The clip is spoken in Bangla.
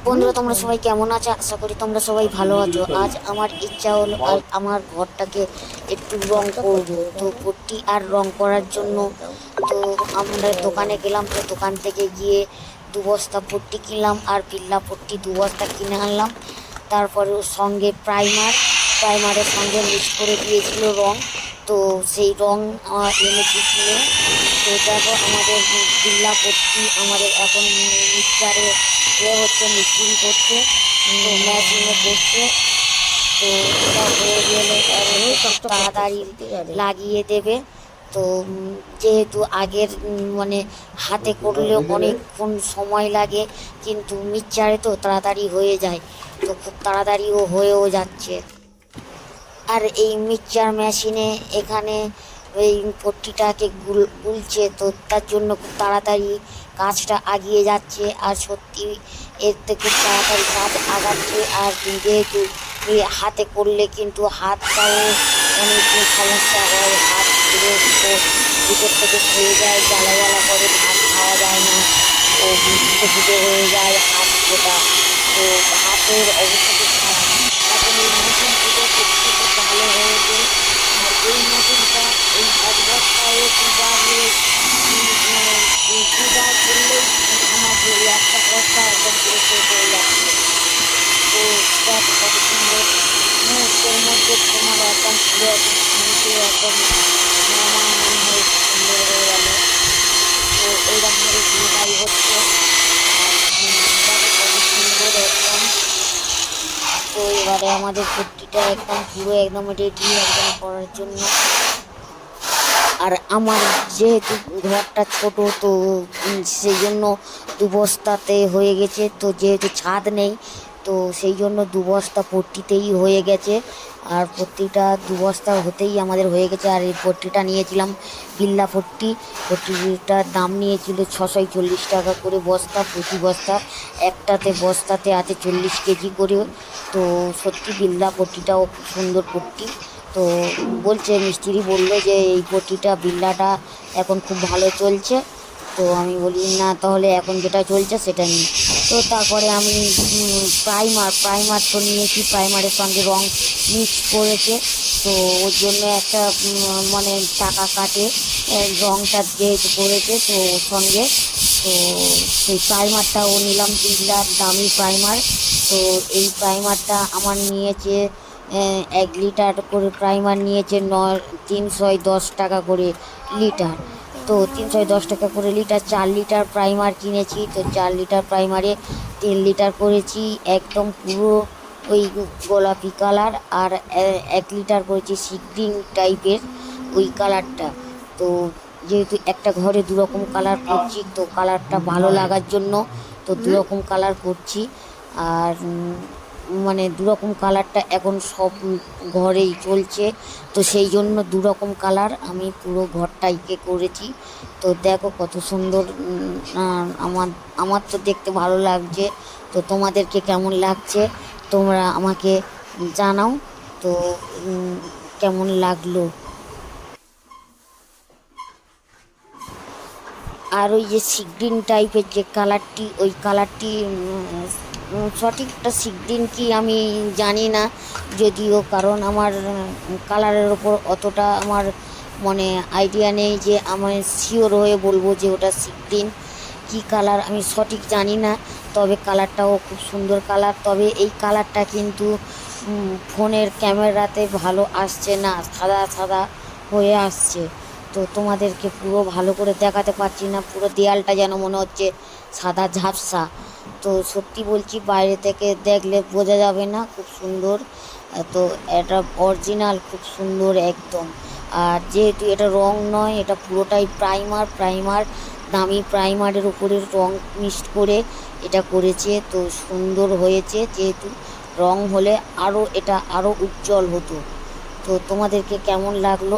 বন্ধুরা, তোমরা সবাই কেমন আছো? আশা করি তোমরা সবাই ভালো আছো। আজ আমার ইচ্ছা হলো আর আমার ঘরটাকে একটু রং করবো। তো পুট্টি আর রং করার জন্য তো আমরা দোকানে গেলাম। তো দোকান থেকে গিয়ে 2 বস্তা পুট্টি কিনলাম আর বিল্লা পুট্টি 2 বস্তা কিনে আনলাম। তারপরে ওর সঙ্গে প্রাইমারের সঙ্গে মিক্স করে দিয়েছিল রং। তো সেই রং এনেছি কিনে। তো দেখো আমাদের বিল্লা পট্টি আমাদের এখন মিক্সচারে হচ্ছে, মিক্সিং করছে, তো মেশিনে করছে। তো এটা হয়ে গেলে খুব তাড়াতাড়ি লাগিয়ে দেবে। তো যেহেতু আগের মানে হাতে করলে অনেকক্ষণ সময় লাগে, কিন্তু মিক্সচারে তো তাড়াতাড়ি হয়ে যায়। তো খুব তাড়াতাড়িও হয়েও যাচ্ছে। আর এই মিক্সচার মেশিনে এখানে এই পট্টিটাকে গুলছে, তো তার জন্য খুব তাড়াতাড়ি কাজটা এগিয়ে যাচ্ছে। আর সত্যি এতে খুব তাড়াতাড়ি কাজ আগাচ্ছে। আর যেহেতু হাতে করলে কিন্তু হাতটাও অনেক সমস্যা হয়, হাত পুরো ভিতর থেকে হয়ে যায়, জ্বালা জ্বালা করে, ভাত খাওয়া যায় না, ও ফুটে ফুটে হয়ে যায় হাত ফোটা। তো হাতের অবস্থা খুব খারাপ। এখন এই মেশিন থেকে সত্যি খুব ভালো হয়েছে। আর এই মেশিনটা এই 1 বস্তায় 2 বার মানে 2 বার করলেই আমার এই একটা বস্তা একদম পুরো শেষ হয়ে যাচ্ছে। তো দেখ কত সুন্দর মুহূর্তের মধ্যে তোমার একদম পুরো একদম মুখে একদম নরমাল মনে হয় সুন্দর হয়ে গেল। তো এইরকমভাবে পুরোটাই হচ্ছে। আর দেখো কত সুন্দর একদম। তো এবারে আমাদের কুর্তিটা একদম পুরো একদম রেডি একদম করার জন্য। আর আমার যেহেতু ঘরটা ছোট, তো সেই জন্য 2 বস্তাতে হয়ে গেছে। তো যেহেতু ছাদ নেই, তো সেই জন্য 2 বস্তা পট্টিতেই হয়ে গেছে। আর পট্টিটা 2 বস্তা হতেই আমাদের হয়ে গেছে। আর এই পট্টিটা নিয়েছিলাম বিল্লা পট্টি। পট্টিটার দাম নিয়েছিল 640 টাকা করে বস্তা, প্রতি বস্তা বস্তাতে আছে 40 কেজি করে। তো সত্যি বিল্লা পট্টিটাও খুব সুন্দর পট্টি। তো বলছে মিস্ত্রি বললো যে এই পট্টিটা বিল্লাটা এখন খুব ভালো চলছে। তো আমি বলি না, তাহলে এখন যেটা চলছে সেটা নিই। তো তারপরে আমি প্রাইমার তো নিয়েছি, প্রাইমারের সঙ্গে রং মিক্স করেছে। তো ওর জন্য একটা মানে টাকা কাটে রংটা যেহেতু করেছে, তো ওর সঙ্গে। তো সেই প্রাইমারটাও নিলাম, বিল্লার দামি প্রাইমার। তো এই প্রাইমারটা আমার নিয়েছে 1 লিটার করে প্রাইমার নিয়েছে 310 টাকা করে লিটার। তো 310 টাকা করে লিটার, 4 লিটার প্রাইমার কিনেছি। তো 4 লিটার প্রাইমারে 3 লিটার করেছি একদম পুরো ওই গোলাপি কালার। আর 1 লিটার করেছি সি গ্রিন টাইপের ওই কালারটা। তো যেহেতু একটা ঘরে 2 রকম কালার করছি, তো কালারটা ভালো লাগার জন্য তো 2 রকম কালার করছি। আর মানে 2 রকম কালারটা এখন সব ঘরেই চলছে। তো সেই জন্য 2 রকম কালার আমি পুরো ঘরটাইকে করেছি। তো দেখো কত সুন্দর। আমার আমার তো দেখতে ভালো লাগছে। তো তোমাদেরকে কেমন লাগছে তোমরা আমাকে জানাও। তো কেমন লাগলো। আর ওই যে সিগ্রিন টাইপের যে কালারটি, ওই কালারটি সঠিকটা সিগ্রিন কি আমি জানি না যদিও, কারণ আমার কালারের ওপর অতটা আমার মানে আইডিয়া নেই যে আমি শিওর হয়ে বলবো যে ওটা সিগ্রিন কী কালার আমি সঠিক জানি না। তবে কালারটাও খুব সুন্দর কালার। তবে এই কালারটা কিন্তু ফোনের ক্যামেরাতে ভালো আসছে না, সাদা সাদা হয়ে আসছে। তো তোমাদেরকে পুরো ভালো করে দেখাতে পারছি না, পুরো দেয়ালটা যেন মনে হচ্ছে সাদা ঝাপসা। তো সত্যি বলছি, বাইরে থেকে দেখলে বোঝা যাবে না, খুব সুন্দর। তো এটা অরিজিনাল খুব সুন্দর একদম। আর যেহেতু এটা রং নয়, এটা পুরোটাই প্রাইমার দামি প্রাইমারের উপরে রং মিক্সড করে এটা করেছে। তো সুন্দর হয়েছে, যেহেতু রং হলে এটা আরও উজ্জ্বল হতো। তো তোমাদেরকে কেমন লাগলো